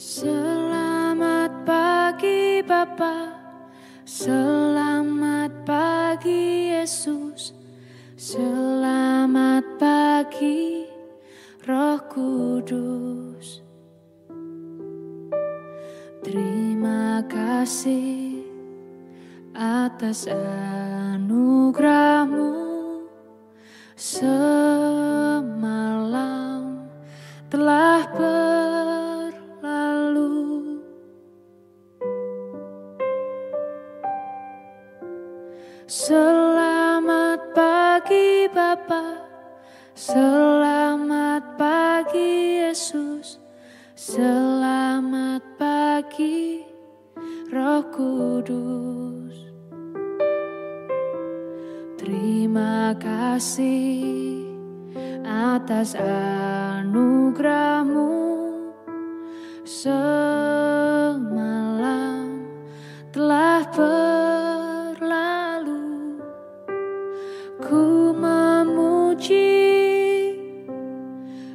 Selamat pagi Bapa, selamat pagi Yesus, selamat pagi Roh Kudus. Terima kasih atas anugerah-Mu, semalam telah berlalu. Selamat pagi Bapa, selamat pagi Yesus, selamat pagi Roh Kudus. Terima kasih atas anugerah-Mu, semalam telah berlalu. Ku memuji,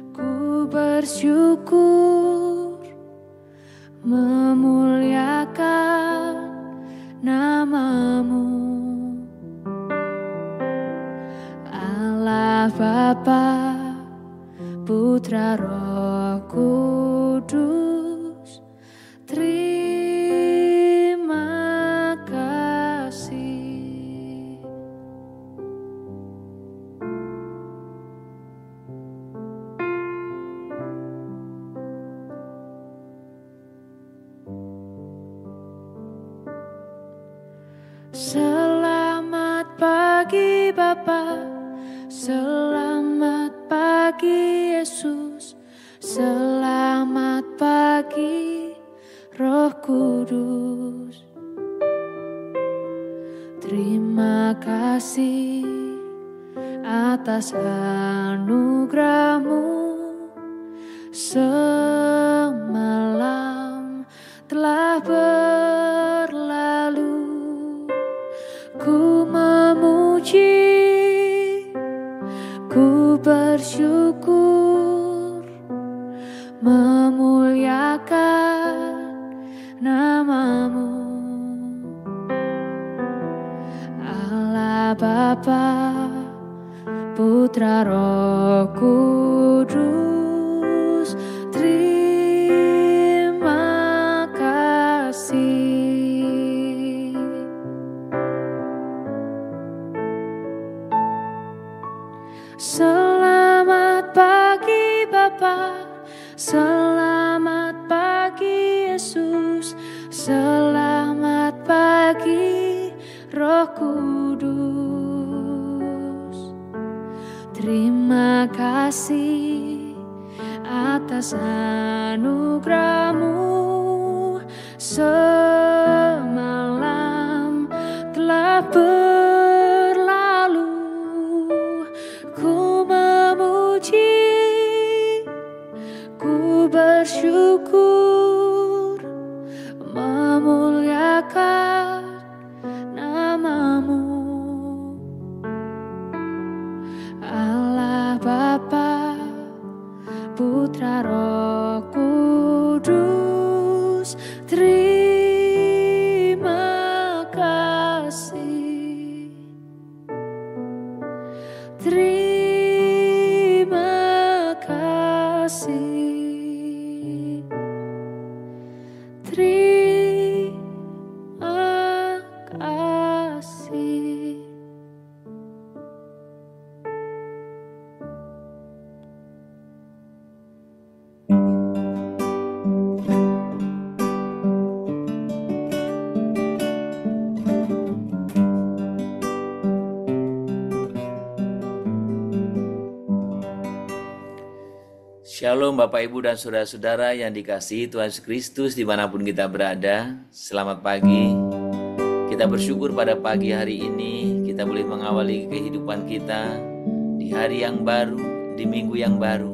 ku bersyukur, memuliakan nama-Mu. Allah Bapa, Putra Roh Kudus, terima kasih. Selamat pagi Bapa, selamat pagi Yesus, selamat pagi Roh Kudus. Terima kasih atas anugerah-Mu, semalam telah berlalu. Ku memuji, ku bersyukur, memuliakan nama-Mu. Allah Bapa, Putra Roh Kudus, terima kasih. Selamat pagi Bapa, selamat pagi Yesus, selamat pagi Roh Kudus. Terima kasih atas anugerah-Mu, semalam telah berlalu. Ku memuji, ku bersyukur, memuliakan nama-Mu. Allah Bapa, Putra Roh Kudus, terima kasih. Terima kasih. Terima kasih. Shalom Bapak Ibu dan Saudara-saudara yang dikasihi Tuhan Yesus Kristus dimanapun kita berada. Selamat pagi. Kita bersyukur pada pagi hari ini kita boleh mengawali kehidupan kita di hari yang baru, di minggu yang baru.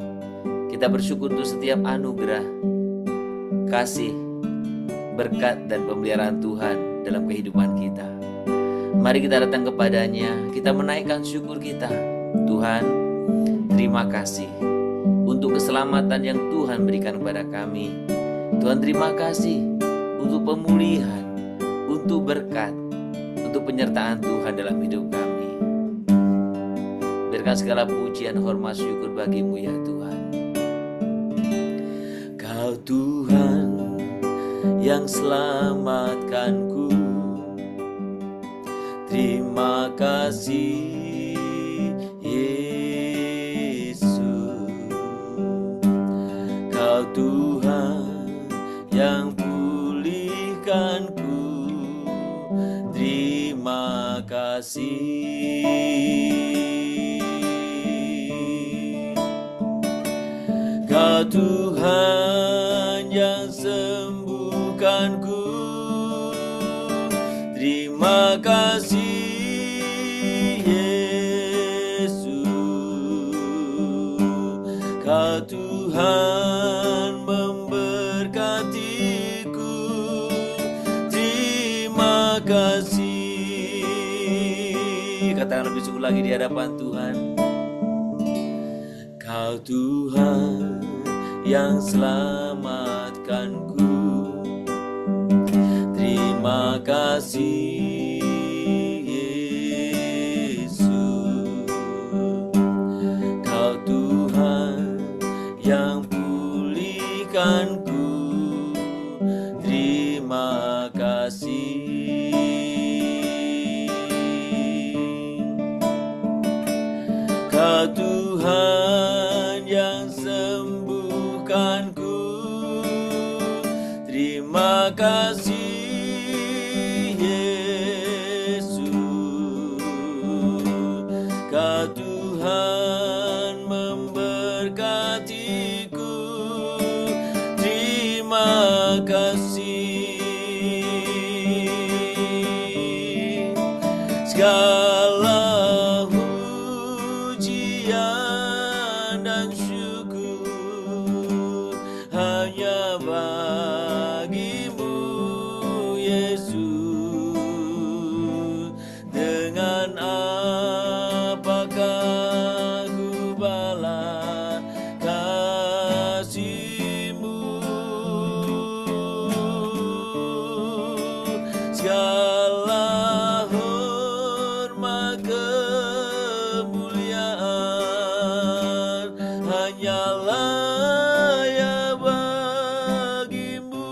Kita bersyukur untuk setiap anugerah, kasih, berkat dan pemeliharaan Tuhan dalam kehidupan kita. Mari kita datang kepadanya, kita menaikkan syukur kita. Tuhan, terima kasih untuk keselamatan yang Tuhan berikan kepada kami. Tuhan, terima kasih untuk pemulihan, untuk berkat, untuk penyertaan Tuhan dalam hidup kami. Biarkan segala pujian, hormat, syukur bagimu ya Tuhan. Kau Tuhan yang selamatkanku, terima kasih Yesus. Kau Tuhan yang pulihkanku, terima kasih. Kau Tuhan yang sembuhkanku, terima kasih Yesus. Kau Tuhan memberkatiku, terima kasih. Katakan lebih sungguh lagi di hadapan Tuhan. Kau Tuhan yang selamatkanku, terima kasih Yesus. Kau Tuhan yang pulihkanku, terima kasih. Kau Tuhan yang sembuhkanku, terima kasih Yesus. Kau Tuhan memberkatiku, terima kasih. Segala pujian dan syukur hanya bagimu Yesus. Dengan apakah ku balas kasih-Mu? Segala hormat kemuliaan hanyalah ya bagimu.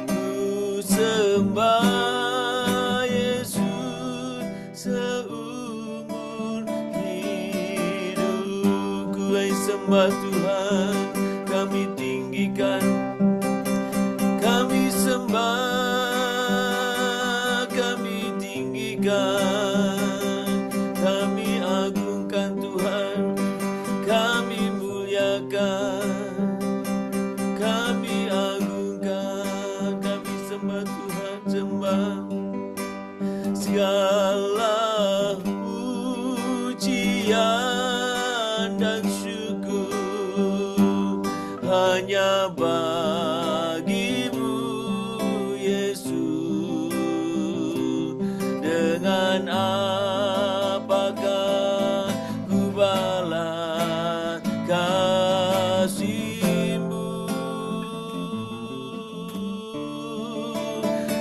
Ku sembah Yesus seumur hidupku. Hai sembah Tuhan, kami tinggikan, kami sembah, kami tinggikan, kami agungkan Tuhan, kami muliakan, kami agungkan, kami sembah Tuhan, sembah. Segala pujian dan syukur hanya bagimu Yesus. Dengan apakah ku balas kasih-Mu?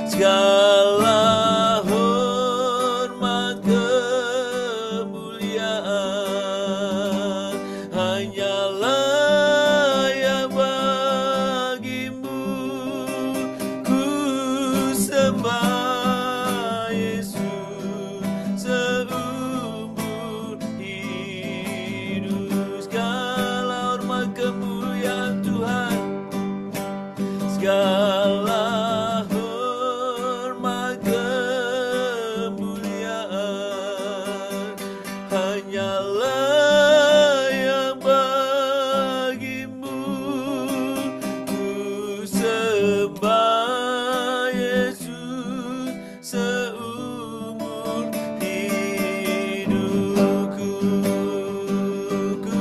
Segala hormat kemuliaan hanyalah ya bagimu. Ku sembah Yesus seumur hidup. Segala hormat kemuliaan Tuhan, segala hormat kemuliaan hanyalah yang bagimu. Ku sembah Yesus seumur hidupku. Ku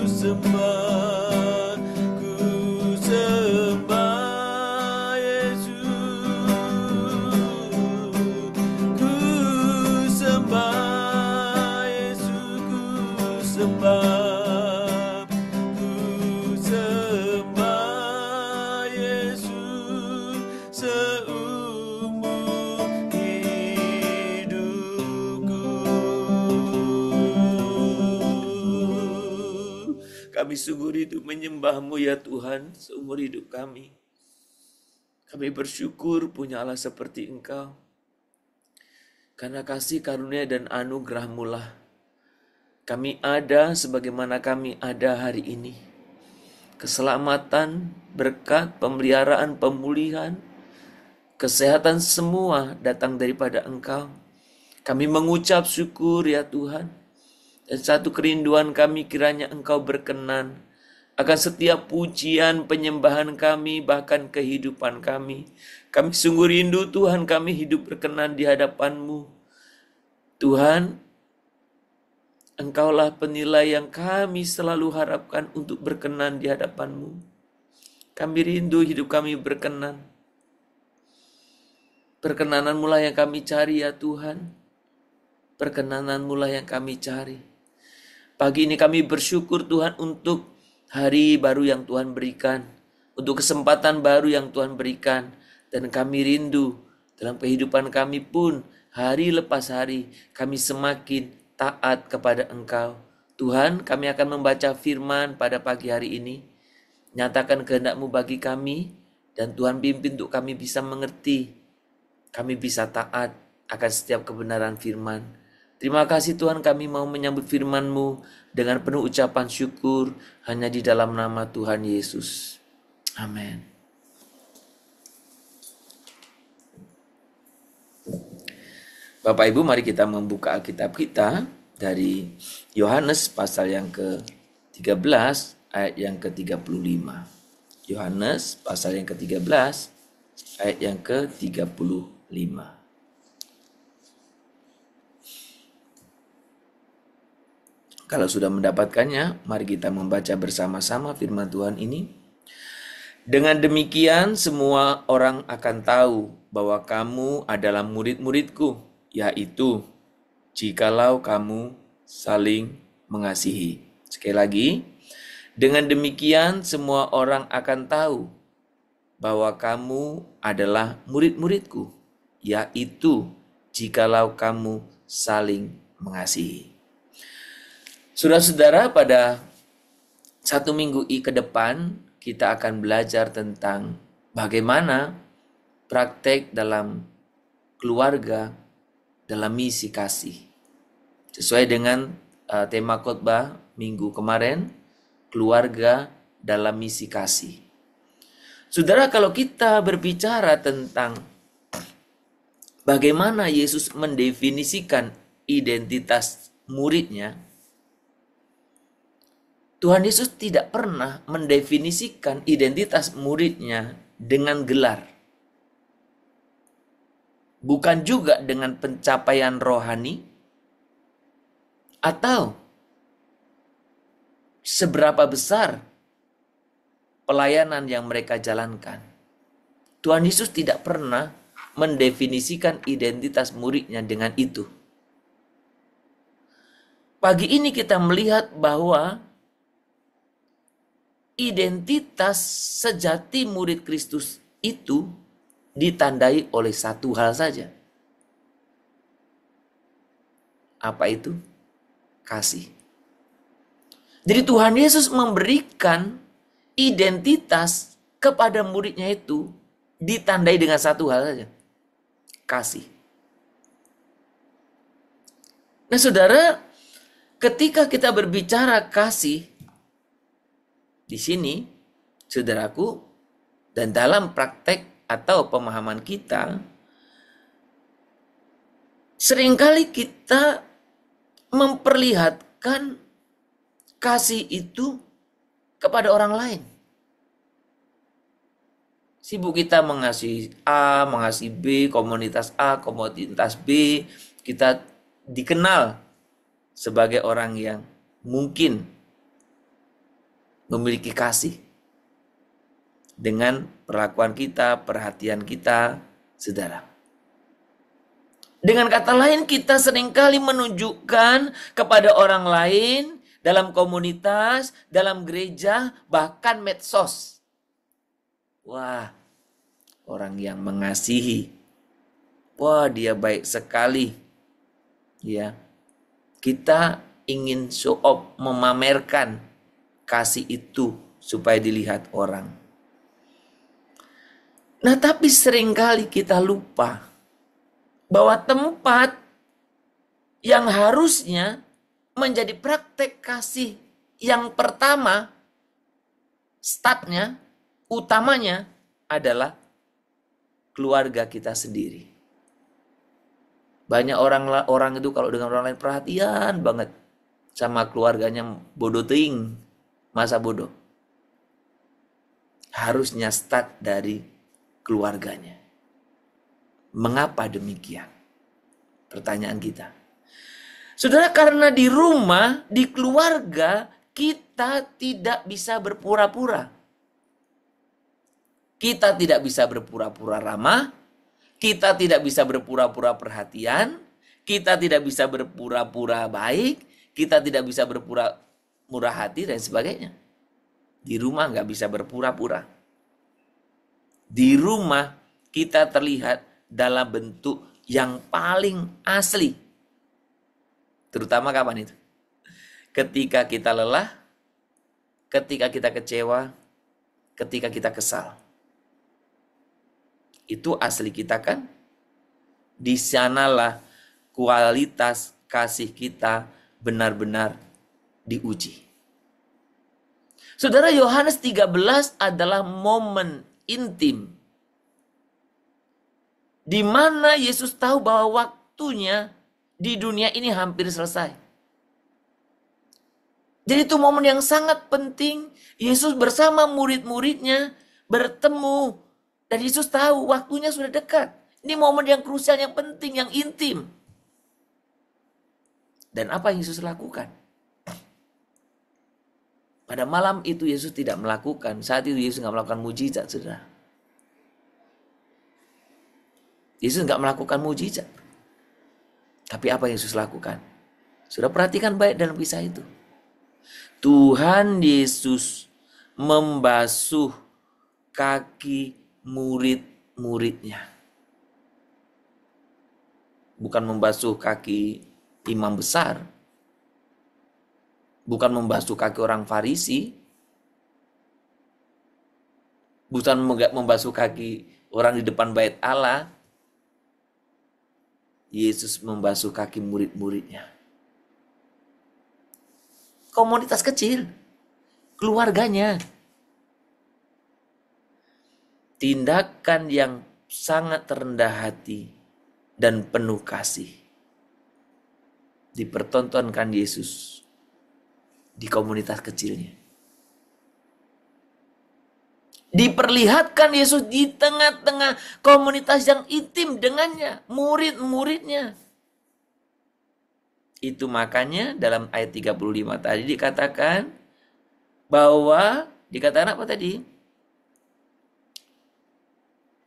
sembah, ku sembah Yesus. Ku sembah Yesus, ku sembah, ku sembah kami sungguh rindu menyembah-Mu ya Tuhan seumur hidup kami. Kami bersyukur punya Allah seperti Engkau. Karena kasih karunia dan anugerah-Mu lah kami ada sebagaimana kami ada hari ini. Keselamatan, berkat, pemeliharaan, pemulihan, kesehatan semua datang daripada Engkau. Kami mengucap syukur ya Tuhan. Dan satu kerinduan kami kiranya Engkau berkenan akan setiap pujian, penyembahan kami, bahkan kehidupan kami. Kami sungguh rindu Tuhan, kami hidup berkenan di hadapan-Mu. Tuhan, Engkaulah penilai yang kami selalu harapkan untuk berkenan di hadapan-Mu. Kami rindu hidup kami berkenan. Perkenanan-Mu lah yang kami cari ya Tuhan. Perkenanan-Mu lah yang kami cari. Pagi ini kami bersyukur Tuhan untuk hari baru yang Tuhan berikan. Untuk kesempatan baru yang Tuhan berikan. Dan kami rindu dalam kehidupan kami pun hari lepas hari kami semakin taat kepada Engkau. Tuhan, kami akan membaca firman pada pagi hari ini. Nyatakan kehendak-Mu bagi kami. Dan Tuhan pimpin untuk kami bisa mengerti. Kami bisa taat akan setiap kebenaran firman. Terima kasih Tuhan, kami mau menyambut firman-Mu dengan penuh ucapan syukur hanya di dalam nama Tuhan Yesus. Amin. Bapak Ibu, mari kita membuka Alkitab kita dari Yohanes pasal yang ke-13 ayat yang ke-35. Yohanes pasal yang ke-13 ayat yang ke-35. Kalau sudah mendapatkannya, mari kita membaca bersama-sama firman Tuhan ini. Dengan demikian semua orang akan tahu bahwa kamu adalah murid-muridku, yaitu jikalau kamu saling mengasihi. Sekali lagi, dengan demikian semua orang akan tahu bahwa kamu adalah murid-muridku, yaitu jikalau kamu saling mengasihi. Saudara-saudara, pada satu minggu ke depan kita akan belajar tentang bagaimana praktek dalam keluarga dalam misi kasih. Sesuai dengan tema khotbah minggu kemarin, keluarga dalam misi kasih. Saudara, kalau kita berbicara tentang bagaimana Yesus mendefinisikan identitas muridnya, Tuhan Yesus tidak pernah mendefinisikan identitas muridnya dengan gelar. Bukan juga dengan pencapaian rohani atau seberapa besar pelayanan yang mereka jalankan. Tuhan Yesus tidak pernah mendefinisikan identitas muridnya dengan itu. Pagi ini kita melihat bahwa identitas sejati murid Kristus itu ditandai oleh satu hal saja. Apa itu? Kasih. Jadi Tuhan Yesus memberikan identitas kepada muridnya itu ditandai dengan satu hal saja. Kasih. Nah saudara, ketika kita berbicara kasih, di sini, saudaraku, dan dalam praktek atau pemahaman kita, seringkali kita memperlihatkan kasih itu kepada orang lain. Sibuk kita mengasihi A, mengasihi B, komunitas A, komunitas B, kita dikenal sebagai orang yang mungkin memiliki kasih dengan perlakuan kita, perhatian kita, saudara. Dengan kata lain, kita seringkali menunjukkan kepada orang lain dalam komunitas, dalam gereja, bahkan medsos. Wah, orang yang mengasihi. Wah, dia baik sekali. Ya. Kita ingin show off, memamerkan kasih itu supaya dilihat orang. Nah, tapi seringkali kita lupa bahwa tempat yang harusnya menjadi praktek kasih yang pertama, startnya, utamanya adalah keluarga kita sendiri. Banyak orang itu kalau dengan orang lain perhatian banget sama keluarganya, bodoh ting, masa bodoh. Harusnya start dari keluarganya. Mengapa demikian? Pertanyaan kita. Saudara, karena di rumah, di keluarga, kita tidak bisa berpura-pura. Kita tidak bisa berpura-pura ramah, kita tidak bisa berpura-pura perhatian, kita tidak bisa berpura-pura baik, kita tidak bisa berpura murah hati dan sebagainya. Di rumah nggak bisa berpura-pura. Di rumah kita terlihat dalam bentuk yang paling asli. Terutama kapan itu? Ketika kita lelah, ketika kita kecewa, ketika kita kesal. Itu asli kita kan? Di sanalah kualitas kasih kita benar-benar diuji. Saudara, Yohanes 13 adalah momen intim di mana Yesus tahu bahwa waktunya di dunia ini hampir selesai. Jadi itu momen yang sangat penting. Yesus bersama murid-muridnya bertemu. Dan Yesus tahu waktunya sudah dekat. Ini momen yang krusial, yang penting, yang intim. Dan apa yang Yesus lakukan? Pada malam itu Yesus tidak melakukan. Saat itu Yesus tidak melakukan mujizat, saudara. Yesus nggak melakukan mujizat. Tapi apa yang Yesus lakukan? Sudah perhatikan baik dalam kisah itu. Tuhan Yesus membasuh kaki murid-muridnya. Bukan membasuh kaki imam besar. Bukan membasuh kaki orang Farisi. Bukan membasuh kaki orang di depan bait Allah. Yesus membasuh kaki murid-muridnya. Komunitas kecil, keluarganya. Tindakan yang sangat rendah hati dan penuh kasih dipertontonkan Yesus di komunitas kecilnya. Diperlihatkan Yesus di tengah-tengah komunitas yang intim dengannya, murid-muridnya. Itu makanya dalam ayat 35 tadi dikatakan bahwa, dikatakan apa tadi?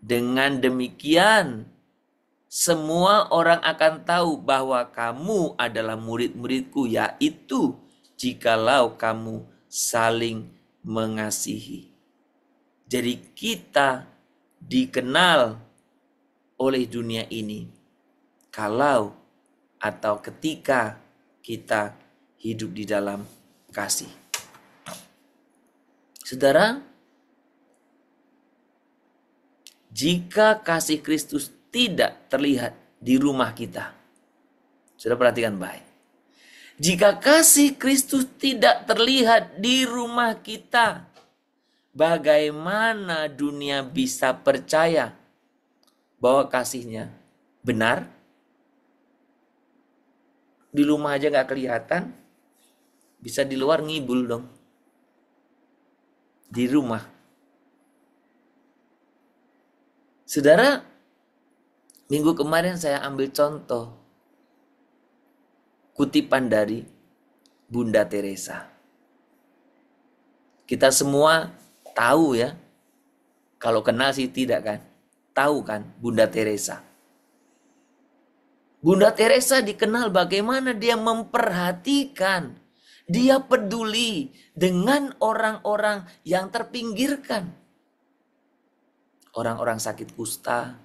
Dengan demikian semua orang akan tahu bahwa kamu adalah murid-muridku, yaitu jikalau kamu saling mengasihi. Jadi kita dikenal oleh dunia ini kalau atau ketika kita hidup di dalam kasih. Saudara, jika kasih Kristus tidak terlihat di rumah kita, sudah perhatikan baik. Jika kasih Kristus tidak terlihat di rumah kita, bagaimana dunia bisa percaya bahwa kasihnya benar? Di rumah aja gak kelihatan, bisa di luar ngibul dong. Di rumah. Saudara, minggu kemarin saya ambil contoh kutipan dari Bunda Teresa. Kita semua tahu ya, kalau kenal sih tidak kan, tahu kan Bunda Teresa. Bunda Teresa dikenal bagaimana dia memperhatikan, dia peduli dengan orang-orang yang terpinggirkan. Orang-orang sakit kusta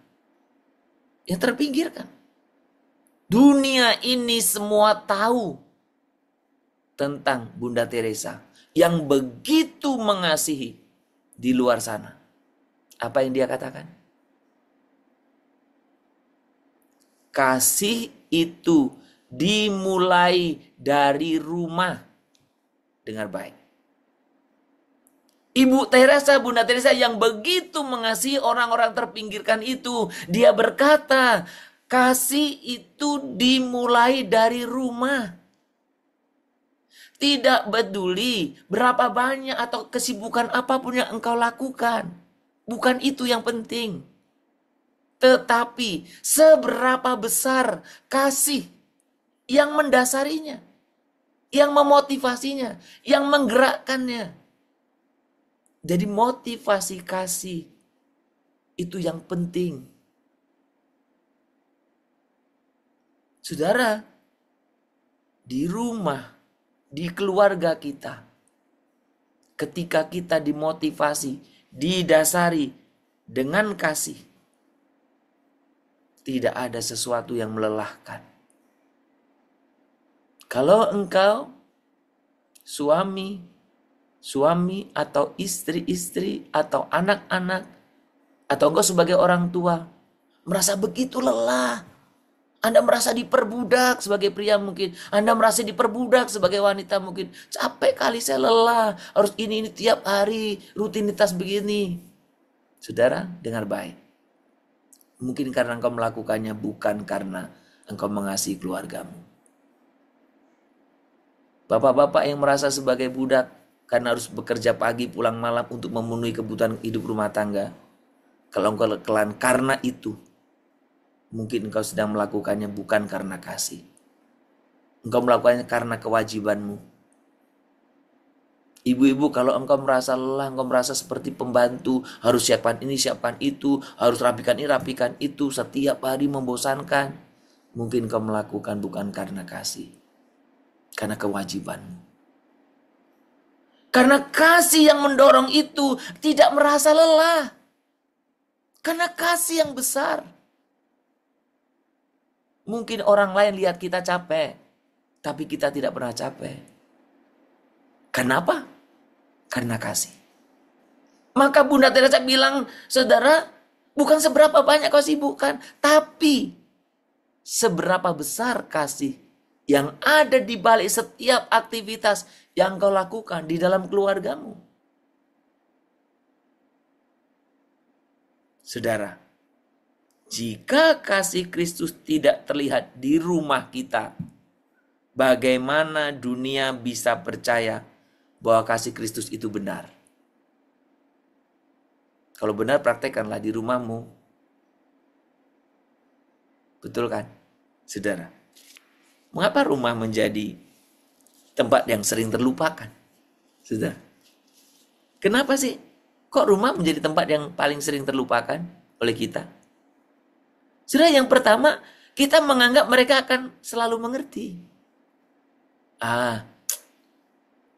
yang terpinggirkan. Dunia ini semua tahu tentang Bunda Teresa. yang begitu mengasihi di luar sana. Apa yang dia katakan? Kasih itu dimulai dari rumah. Dengar baik. Ibu Teresa, Bunda Teresa yang begitu mengasihi orang-orang terpinggirkan itu, dia berkata, kasih itu dimulai dari rumah. Tidak peduli berapa banyak atau kesibukan apapun yang engkau lakukan. Bukan itu yang penting. Tetapi seberapa besar kasih yang mendasarinya, yang memotivasinya, yang menggerakkannya. Jadi motivasi kasih itu yang penting. Saudara, di rumah, di keluarga kita, ketika kita dimotivasi, didasari dengan kasih, tidak ada sesuatu yang melelahkan. Kalau engkau suami atau istri atau anak-anak, atau engkau sebagai orang tua merasa begitu lelah, Anda merasa diperbudak sebagai pria mungkin, Anda merasa diperbudak sebagai wanita mungkin, capek kali saya lelah, harus ini tiap hari, rutinitas begini. Saudara, dengar baik. Mungkin karena engkau melakukannya bukan karena engkau mengasihi keluargamu. Bapak-bapak yang merasa sebagai budak karena harus bekerja pagi pulang malam untuk memenuhi kebutuhan hidup rumah tangga. Kalau engkau kelan karena itu, mungkin engkau sedang melakukannya bukan karena kasih. Engkau melakukannya karena kewajibanmu. Ibu-ibu, kalau engkau merasa lelah, engkau merasa seperti pembantu, harus siapkan ini, siapkan itu, harus rapikan ini, rapikan itu, setiap hari membosankan. Mungkin engkau melakukan bukan karena kasih, karena kewajibanmu. Karena kasih yang mendorong itu tidak merasa lelah. Karena kasih yang besar. Mungkin orang lain lihat kita capek, tapi kita tidak pernah capek. Kenapa? Karena kasih. Maka Bunda Teresa bilang, saudara, bukan seberapa banyak kau sibukkan, tapi seberapa besar kasih yang ada di balik setiap aktivitas yang kau lakukan di dalam keluargamu. Saudara, jika kasih Kristus tidak terlihat di rumah kita, bagaimana dunia bisa percaya bahwa kasih Kristus itu benar? Kalau benar, praktekkanlah di rumahmu. Betul kan, saudara? Mengapa rumah menjadi tempat yang sering terlupakan, saudara? Kenapa sih? Kok rumah menjadi tempat yang paling sering terlupakan oleh kita? Saudara, yang pertama, kita menganggap mereka akan selalu mengerti.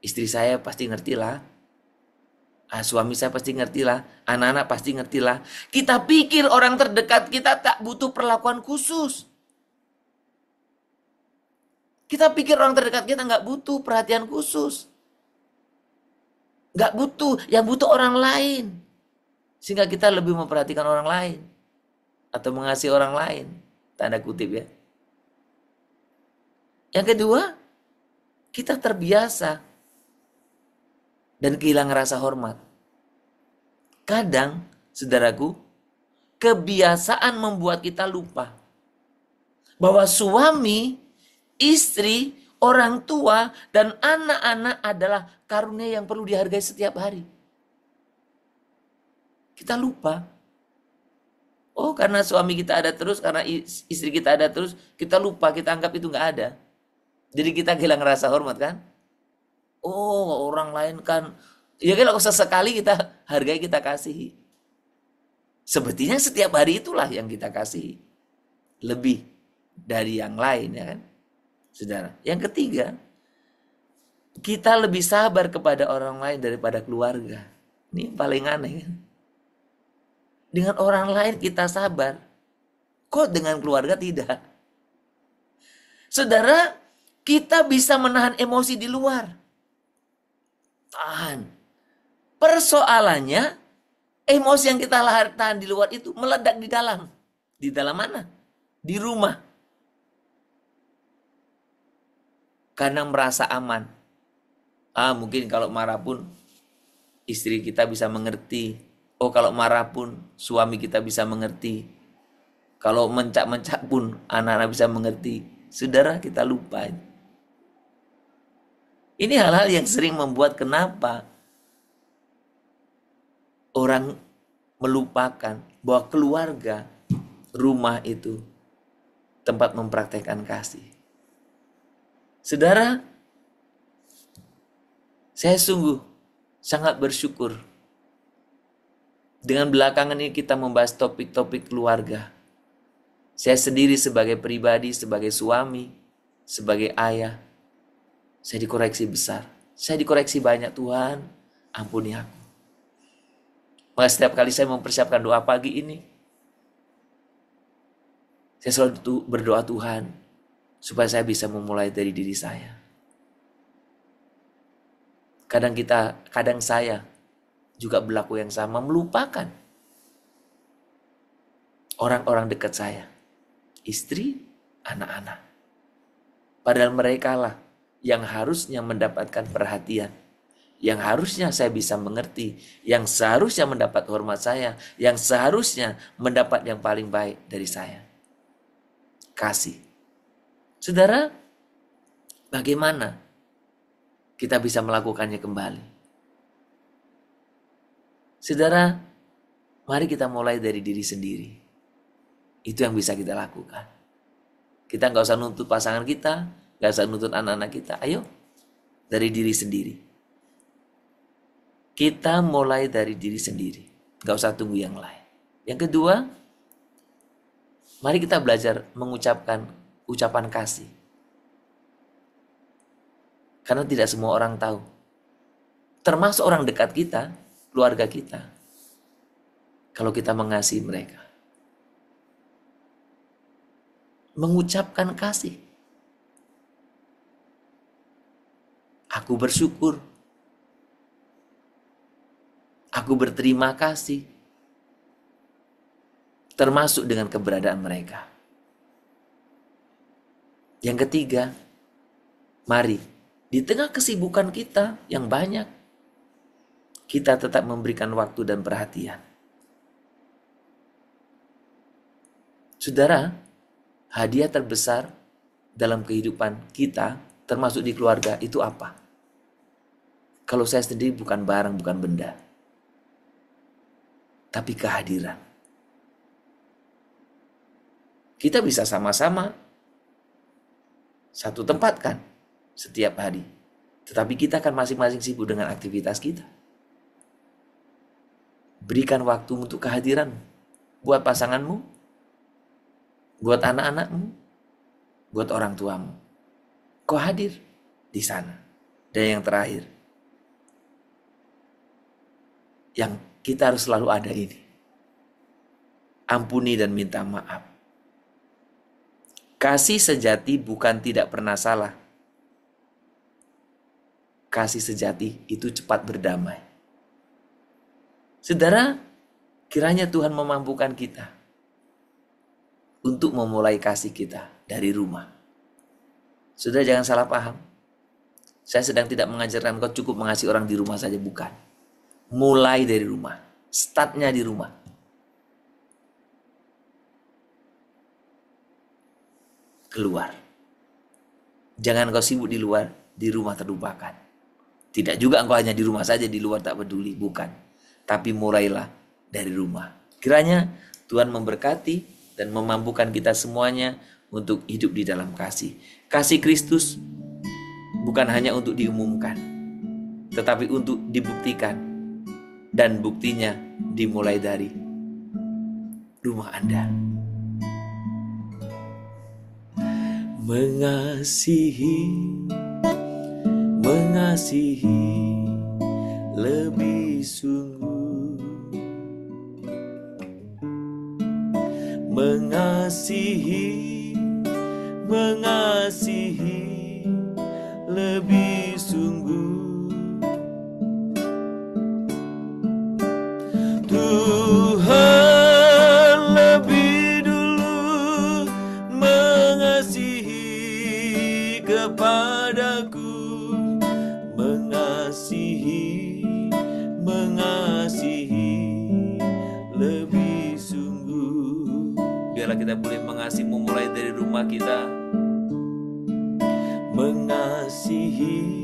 Istri saya pasti ngertilah. Suami saya pasti ngertilah. Anak-anak pasti ngertilah. Kita pikir orang terdekat kita tak butuh perlakuan khusus. Kita pikir orang terdekat kita nggak butuh perhatian khusus. Nggak butuh, yang butuh orang lain. Sehingga kita lebih memperhatikan orang lain. Atau mengasihi orang lain. Tanda kutip ya. Yang kedua, kita terbiasa. Dan kehilangan rasa hormat. Kadang, saudaraku, kebiasaan membuat kita lupa. Bahwa suami, istri, orang tua, dan anak-anak adalah karunia yang perlu dihargai setiap hari. Kita lupa. Oh, karena suami kita ada terus, karena istri kita ada terus, kita lupa, kita anggap itu nggak ada. Jadi kita kehilangan rasa hormat kan? Oh, orang lain kan. Ya kalau sesekali kita hargai, kita kasihi. Sepertinya setiap hari itulah yang kita kasihi. Lebih dari yang lain ya kan? Saudara, yang ketiga, kita lebih sabar kepada orang lain daripada keluarga. Ini paling aneh kan? Dengan orang lain kita sabar, kok dengan keluarga tidak? Saudara, kita bisa menahan emosi di luar. Tahan. Persoalannya, emosi yang kita tahan di luar itu meledak di dalam. Di dalam mana? Di rumah. Karena merasa aman. Mungkin kalau marah pun istri kita bisa mengerti. Oh, kalau marah pun suami kita bisa mengerti. Kalau mencak-mencak pun anak-anak bisa mengerti. Saudara, kita lupa. Ini hal-hal yang sering membuat kenapa orang melupakan bahwa keluarga, rumah itu tempat mempraktekkan kasih. Saudara, saya sungguh sangat bersyukur dengan belakangan ini kita membahas topik-topik keluarga. Saya sendiri sebagai pribadi, sebagai suami, sebagai ayah, saya dikoreksi besar. Saya dikoreksi banyak. Tuhan, ampuni aku. Maka setiap kali saya mempersiapkan doa pagi ini, saya selalu berdoa Tuhan, supaya saya bisa memulai dari diri saya. Kadang saya juga berlaku yang sama, melupakan orang-orang dekat saya. Istri, anak-anak. Padahal mereka lah yang harusnya mendapatkan perhatian. Yang harusnya saya bisa mengerti. Yang seharusnya mendapat hormat saya. Yang seharusnya mendapat yang paling baik dari saya. Kasih. Saudara, bagaimana kita bisa melakukannya kembali? Saudara, mari kita mulai dari diri sendiri. Itu yang bisa kita lakukan. Kita nggak usah nuntut pasangan kita, nggak usah nuntut anak-anak kita. Ayo, dari diri sendiri. Kita mulai dari diri sendiri. Nggak usah tunggu yang lain. Yang kedua, mari kita belajar mengucapkan ucapan kasih. Karena tidak semua orang tahu. Termasuk orang dekat kita, keluarga kita. Kalau kita mengasihi mereka. Mengucapkan kasih. Aku bersyukur. Aku berterima kasih. Termasuk dengan keberadaan mereka. Yang ketiga, mari di tengah kesibukan kita yang banyak, kita tetap memberikan waktu dan perhatian. Saudara, hadiah terbesar dalam kehidupan kita, termasuk di keluarga, itu apa? Kalau saya sendiri bukan barang, bukan benda. Tapi kehadiran. Kita bisa sama-sama satu tempat kan, setiap hari. Tetapi kita kan masing-masing sibuk dengan aktivitas kita. Berikan waktu untuk kehadiran. Buat pasanganmu, buat anak-anakmu, buat orang tuamu. Kau hadir di sana. Dan yang terakhir, yang kita harus selalu ada ini. Ampuni dan minta maaf. Kasih sejati bukan tidak pernah salah. Kasih sejati itu cepat berdamai. Saudara, kiranya Tuhan memampukan kita untuk memulai kasih kita dari rumah. Saudara, jangan salah paham. Saya sedang tidak mengajarkan kau cukup mengasihi orang di rumah saja, bukan. Mulai dari rumah. Startnya di rumah. Keluar. Jangan kau sibuk di luar, di rumah terlupakan. Tidak juga engkau hanya di rumah saja, di luar tak peduli, bukan. Tapi mulailah dari rumah. Kiranya Tuhan memberkati dan memampukan kita semuanya untuk hidup di dalam kasih. Kasih Kristus bukan hanya untuk diumumkan, tetapi untuk dibuktikan. Dan buktinya dimulai dari rumah Anda. Mengasihi lebih sungguh. Mengasihi lebih sungguh. Tuhan lebih dulu mengasihi kepadaku, mengasihi lebih sungguh. Biarlah kita boleh mengasihi mulai dari rumah kita. Mengasihi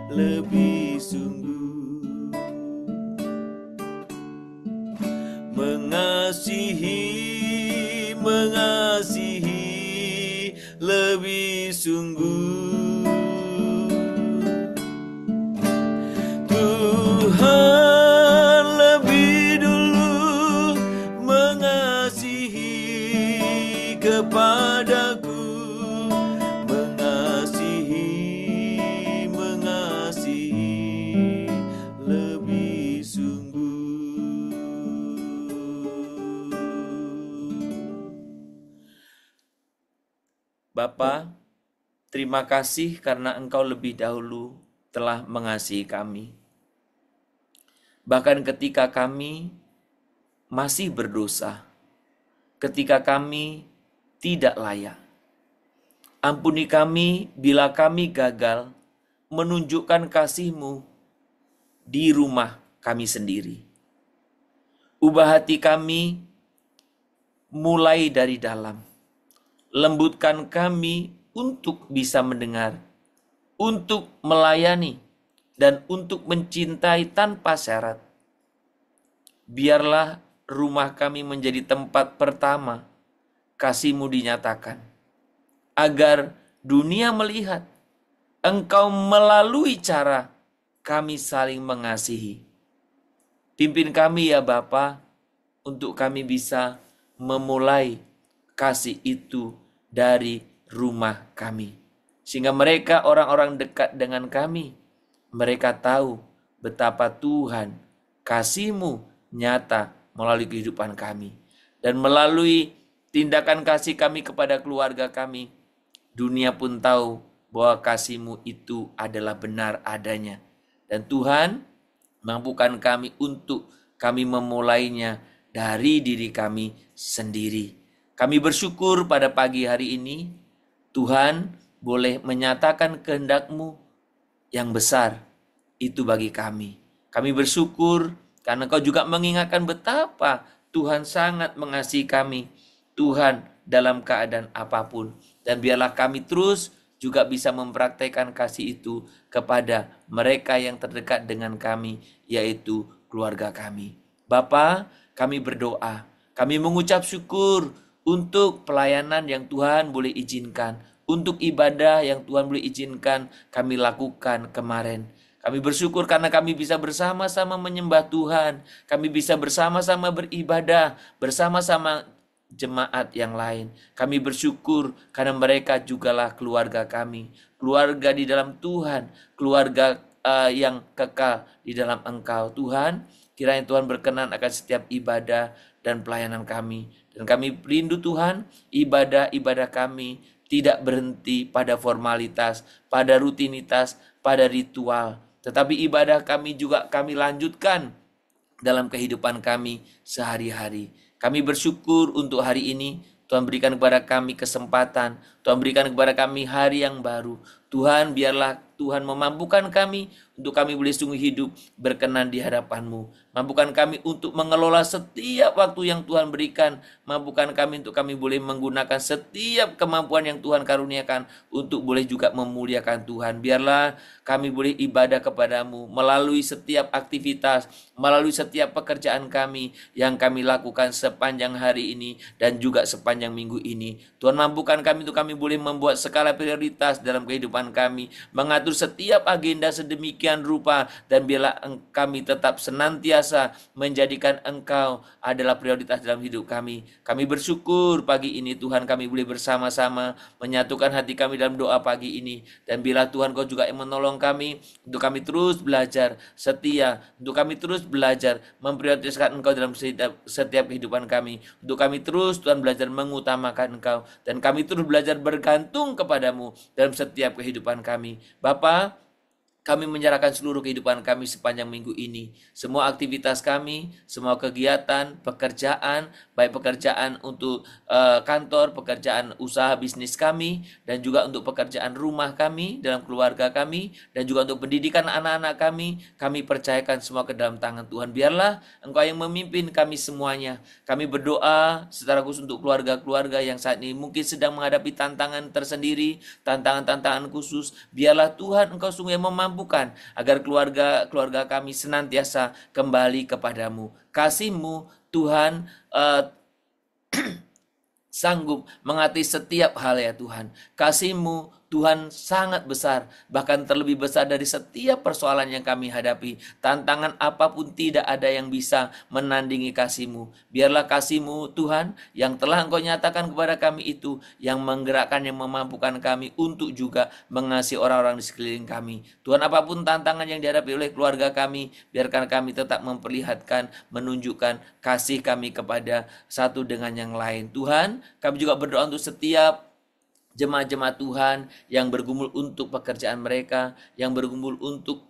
lebih sungguh. Mengasihi lebih sungguh. Tuhan lebih dulu mengasihi kepadaku, mengasihi lebih sungguh. Bapa, terima kasih karena Engkau lebih dahulu telah mengasihi kami. Bahkan ketika kami masih berdosa, ketika kami tidak layak. Ampuni kami bila kami gagal menunjukkan kasih-Mu di rumah kami sendiri. Ubah hati kami mulai dari dalam. Lembutkan kami untuk bisa mendengar, untuk melayani, dan untuk mencintai tanpa syarat. Biarlah rumah kami menjadi tempat pertama kasih-Mu dinyatakan, agar dunia melihat Engkau melalui cara kami saling mengasihi. Pimpin kami ya Bapa, untuk kami bisa memulai kasih itu dari rumah kami. Sehingga mereka orang-orang dekat dengan kami, mereka tahu betapa Tuhan kasih-Mu nyata melalui kehidupan kami. Dan melalui tindakan kasih kami kepada keluarga kami, dunia pun tahu bahwa kasih-Mu itu adalah benar adanya. Dan Tuhan, mampukan kami untuk kami memulainya dari diri kami sendiri. Kami bersyukur pada pagi hari ini, Tuhan boleh menyatakan kehendak-Mu yang besar itu bagi kami. Kami bersyukur karena Kau juga mengingatkan betapa Tuhan sangat mengasihi kami. Tuhan dalam keadaan apapun. Dan biarlah kami terus juga bisa mempraktekkan kasih itu kepada mereka yang terdekat dengan kami, yaitu keluarga kami. Bapa, kami berdoa, kami mengucap syukur untuk pelayanan yang Tuhan boleh izinkan, untuk ibadah yang Tuhan boleh izinkan kami lakukan kemarin. Kami bersyukur karena kami bisa bersama-sama menyembah Tuhan, kami bisa bersama-sama beribadah, bersama-sama jemaat yang lain. Kami bersyukur karena mereka jugalah keluarga kami, keluarga di dalam Tuhan, keluarga yang kekal di dalam Engkau. Tuhan, kiranya Tuhan berkenan akan setiap ibadah dan pelayanan kami. Dan kami rindu Tuhan, ibadah-ibadah kami tidak berhenti pada formalitas, pada rutinitas, pada ritual. Tetapi ibadah kami juga kami lanjutkan dalam kehidupan kami sehari-hari. Kami bersyukur untuk hari ini. Tuhan berikan kepada kami kesempatan. Tuhan berikan kepada kami hari yang baru. Tuhan, biarlah Tuhan memampukan kami untuk kami boleh sungguh hidup berkenan di hadapan-Mu. Mampukan kami untuk mengelola setiap waktu yang Tuhan berikan. Mampukan kami untuk kami boleh menggunakan setiap kemampuan yang Tuhan karuniakan untuk boleh juga memuliakan Tuhan. Biarlah kami boleh ibadah kepada-Mu melalui setiap aktivitas, melalui setiap pekerjaan kami yang kami lakukan sepanjang hari ini dan juga sepanjang minggu ini. Tuhan, mampukan kami untuk kami boleh membuat skala prioritas dalam kehidupan kami, mengatur setiap agenda sedemikian rupa, dan biarlah kami tetap senantiasa menjadikan Engkau adalah prioritas dalam hidup kami. Kami bersyukur pagi ini Tuhan, kami boleh bersama-sama menyatukan hati kami dalam doa pagi ini. Dan bila Tuhan Kau juga yang menolong kami untuk kami terus belajar setia, untuk kami terus belajar memprioritaskan Engkau dalam setiap kehidupan kami, untuk kami terus Tuhan belajar mengutamakan Engkau, dan kami terus belajar bergantung kepada-Mu dalam setiap kehidupan kami. Bapa, Kami menyerahkan seluruh kehidupan kami sepanjang minggu ini. Semua aktivitas kami, semua kegiatan, pekerjaan, baik pekerjaan untuk kantor, pekerjaan usaha bisnis kami, dan juga untuk pekerjaan rumah kami, dalam keluarga kami, dan juga untuk pendidikan anak-anak kami percayakan semua ke dalam tangan Tuhan. Biarlah Engkau yang memimpin kami semuanya. Kami berdoa secara khusus untuk keluarga-keluarga yang saat ini mungkin sedang menghadapi tantangan tersendiri, tantangan-tantangan khusus. Biarlah Tuhan Engkau sungguh yang memampukan agar keluarga kami senantiasa kembali kepadamu. Kasih-Mu Tuhan sanggup mengatasi setiap hal ya Tuhan. Kasih-Mu Tuhan sangat besar, bahkan terlebih besar dari setiap persoalan yang kami hadapi. Tantangan apapun tidak ada yang bisa menandingi kasih-Mu. Biarlah kasih-Mu Tuhan yang telah Engkau nyatakan kepada kami itu, yang menggerakkan, yang memampukan kami untuk juga mengasihi orang-orang di sekeliling kami. Tuhan, apapun tantangan yang dihadapi oleh keluarga kami, biarkan kami tetap memperlihatkan, menunjukkan kasih kami kepada satu dengan yang lain. Tuhan, kami juga berdoa untuk setiap jemaat-jemaat Tuhan yang bergumul untuk pekerjaan mereka, yang bergumul untuk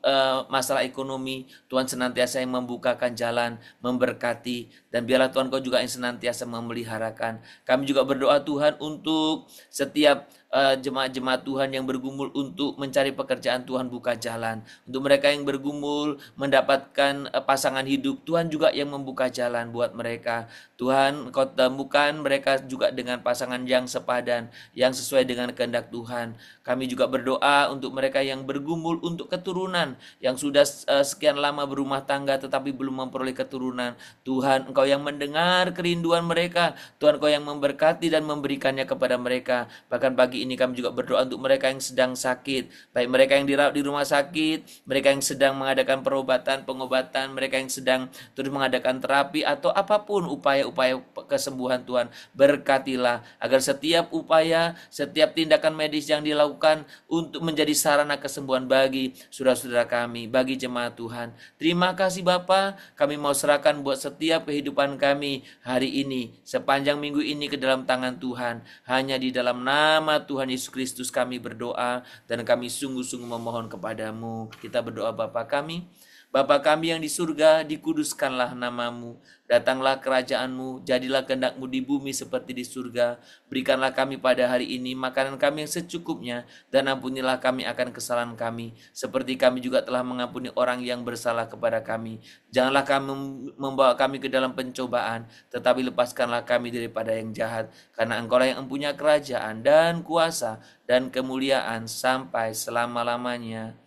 masalah ekonomi. Tuhan senantiasa yang membukakan jalan, memberkati, dan biarlah Tuhan Kau juga yang senantiasa memeliharakan. Kami juga berdoa Tuhan untuk setiap jemaat-jemaat Tuhan yang bergumul untuk mencari pekerjaan. Tuhan buka jalan. Untuk mereka yang bergumul mendapatkan pasangan hidup, Tuhan juga yang membuka jalan buat mereka. Tuhan, Kau temukan mereka juga dengan pasangan yang sepadan, yang sesuai dengan kehendak Tuhan. Kami juga berdoa untuk mereka yang bergumul untuk keturunan, yang sudah sekian lama berumah tangga tetapi belum memperoleh keturunan. Tuhan, Engkau yang mendengar kerinduan mereka. Tuhan, Engkau yang memberkati dan memberikannya kepada mereka. Bahkan pagi ini kami juga berdoa untuk mereka yang sedang sakit, baik mereka yang dirawat di rumah sakit, mereka yang sedang mengadakan pengobatan, mereka yang sedang terus mengadakan terapi atau apapun upaya-upaya kesembuhan. Tuhan, berkatilah agar setiap upaya, setiap tindakan medis yang dilakukan untuk menjadi sarana kesembuhan bagi saudara-saudara kami, bagi jemaat Tuhan. Terima kasih Bapa, kami mau serahkan buat setiap kehidupan kami hari ini, sepanjang minggu ini ke dalam tangan Tuhan. Hanya di dalam nama Tuhan Yesus Kristus kami berdoa, dan kami sungguh-sungguh memohon kepadamu. Kita berdoa Bapa kami. Bapa kami yang di surga, dikuduskanlah namamu. Datanglah kerajaanmu, jadilah kehendak-Mu di bumi seperti di surga. Berikanlah kami pada hari ini makanan kami yang secukupnya, dan ampunilah kami akan kesalahan kami, seperti kami juga telah mengampuni orang yang bersalah kepada kami. Janganlah kami membawa kami ke dalam pencobaan, tetapi lepaskanlah kami daripada yang jahat. Karena Engkau-lah yang mempunyai kerajaan dan kuasa dan kemuliaan sampai selama-lamanya.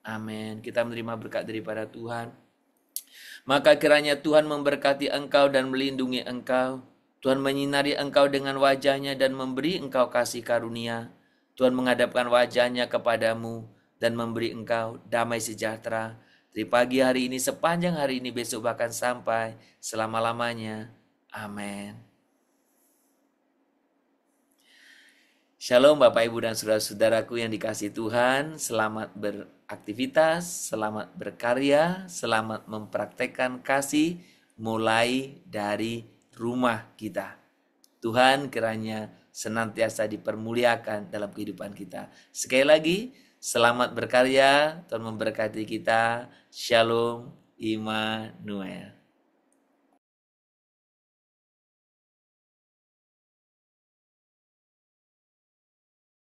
Amin. Kita menerima berkat daripada Tuhan. Maka kiranya Tuhan memberkati engkau dan melindungi engkau. Tuhan menyinari engkau dengan wajahnya dan memberi engkau kasih karunia. Tuhan menghadapkan wajahnya kepadamu dan memberi engkau damai sejahtera. Dari pagi hari ini, sepanjang hari ini, besok bahkan sampai selama-lamanya. Amin. Shalom Bapak Ibu dan saudara-saudaraku yang dikasihi Tuhan. Selamat beraktivitas, selamat berkarya, selamat mempraktekkan kasih mulai dari rumah kita. Tuhan kiranya senantiasa dipermuliakan dalam kehidupan kita. Sekali lagi, selamat berkarya, Tuhan memberkati kita. Shalom Immanuel.